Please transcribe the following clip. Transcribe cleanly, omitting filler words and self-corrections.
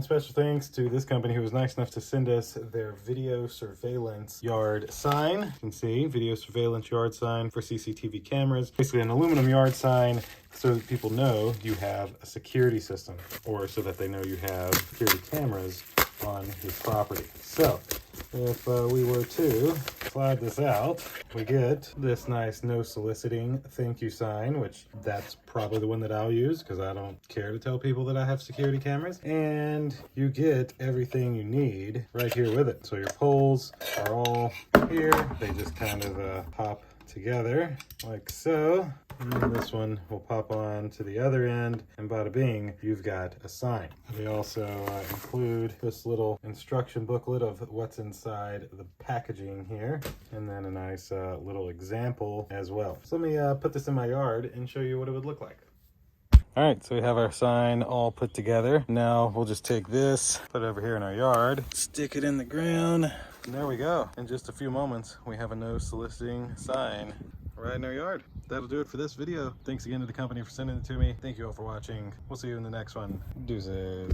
And special thanks to this company who was nice enough to send us their video surveillance yard sign. You can see video surveillance yard sign for CCTV cameras. Basically an aluminum yard sign so that people know you have a security system, or so that they know you have security cameras on his property. So if we were to slide this out, we get this nice no soliciting thank you sign, which that's probably the one that I'll use because I don't care to tell people that I have security cameras. And you get everything you need right here with it. So your poles are all here. They just kind of pop together like so. And then this one will pop on to the other end, and bada bing, you've got a sign. We also include this little instruction booklet of what's inside the packaging here, and then a nice little example as well. So let me put this in my yard and show you what it would look like. All right, so we have our sign all put together. Now we'll just take this, put it over here in our yard, stick it in the ground, and there we go. In just a few moments, we have a no soliciting sign right in our yard. That'll do it for this video. Thanks again to the company for sending it to me. Thank you all for watching. We'll see you in the next one. Deuces.